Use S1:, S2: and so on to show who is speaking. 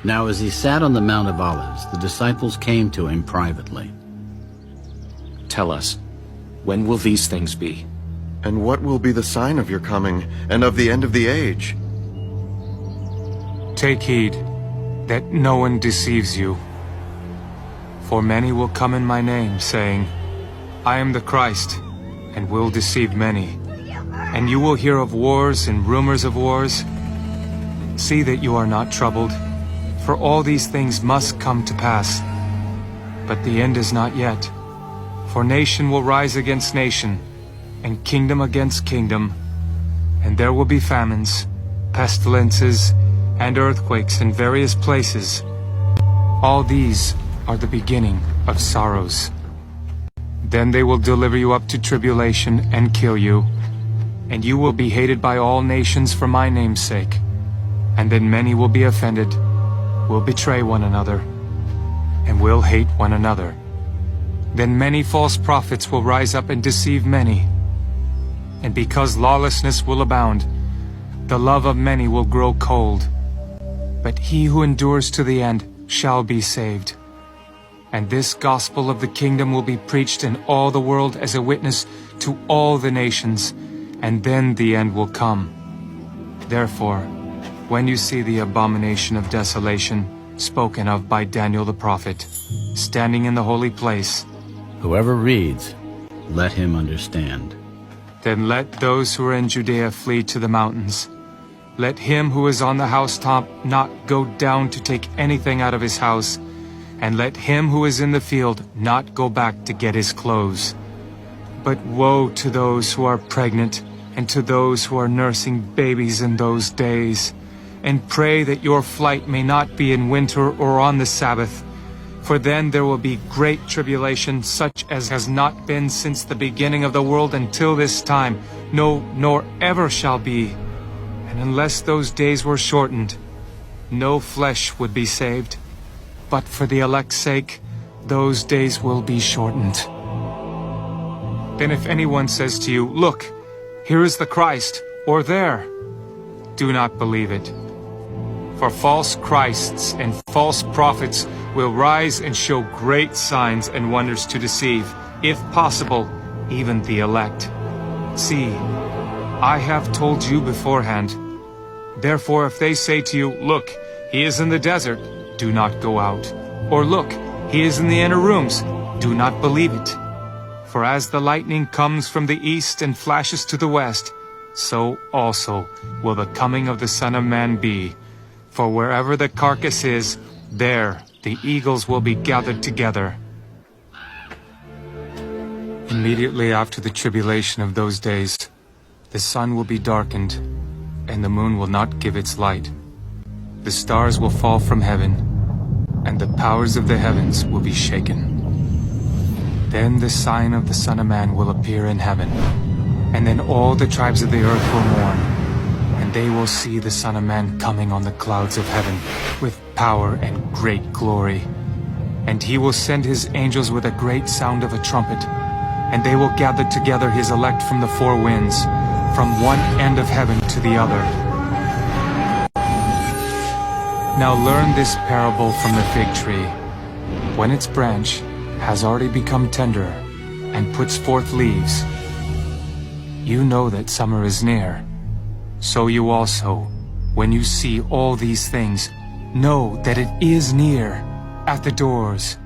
S1: Now as he sat on the Mount of Olives, the disciples came to him privately.
S2: Tell us, when will these things be?
S3: And what will be the sign of your coming and of the end of the age?
S4: Take heed that no one deceives you. For many will come in my name, saying, I am the Christ, and will deceive many. And you will hear of wars and rumors of wars. See that you are not troubled, for all these things must come to pass. But the end is not yet. For nation will rise against nation, and kingdom against kingdom. And there will be famines, pestilences, and earthquakes in various places. All these are the beginning of sorrows. Then they will deliver you up to tribulation and kill you, and you will be hated by all nations for my name's sake. And then many will be offended, will betray one another, and will hate one another. Then many false prophets will rise up and deceive many. And because lawlessness will abound, the love of many will grow cold. But he who endures to the end shall be saved. And this gospel of the kingdom will be preached in all the world as a witness to all the nations, and then the end will come. Therefore, when you see the abomination of desolation spoken of by Daniel the prophet, standing in the holy place,
S1: Whoever reads, let him understand.
S4: then let those who are in Judea flee to the mountains. Let him who is on the housetop not go down to take anything out of his house, and let him who is in the field not go back to get his clothes. But woe to those who are pregnant, and to those who are nursing babies in those days. And pray that your flight may not be in winter or on the Sabbath, for then there will be great tribulation, such as has not been since the beginning of the world until this time, no, nor ever shall be. And unless those days were shortened, no flesh would be saved. But for the elect's sake, those days will be shortened. Then if anyone says to you, Look, here is the Christ, or there, do not believe it. For false Christs and false prophets will rise and show great signs and wonders to deceive, if possible, even the elect. See, I have told you beforehand. Therefore, if they say to you, Look, he is in the desert, do not go out. Or look, he is in the inner rooms, do not believe it. For as the lightning comes from the east and flashes to the west, so also will the coming of the Son of Man be. For wherever the carcass is, there the eagles will be gathered together. Immediately after the tribulation of those days, the sun will be darkened, and the moon will not give its light. The stars will fall from heaven, and the powers of the heavens will be shaken. Then the sign of the Son of Man will appear in heaven, and then all the tribes of the earth will mourn, and they will see the Son of Man coming on the clouds of heaven with power and great glory. And he will send his angels with a great sound of a trumpet, and they will gather together his elect from the four winds, from one end of heaven to the other. Now learn this parable from the fig tree. When its branch has already become tender and puts forth leaves, you know that summer is near. So you also, when you see all these things, know that it is near, at the doors.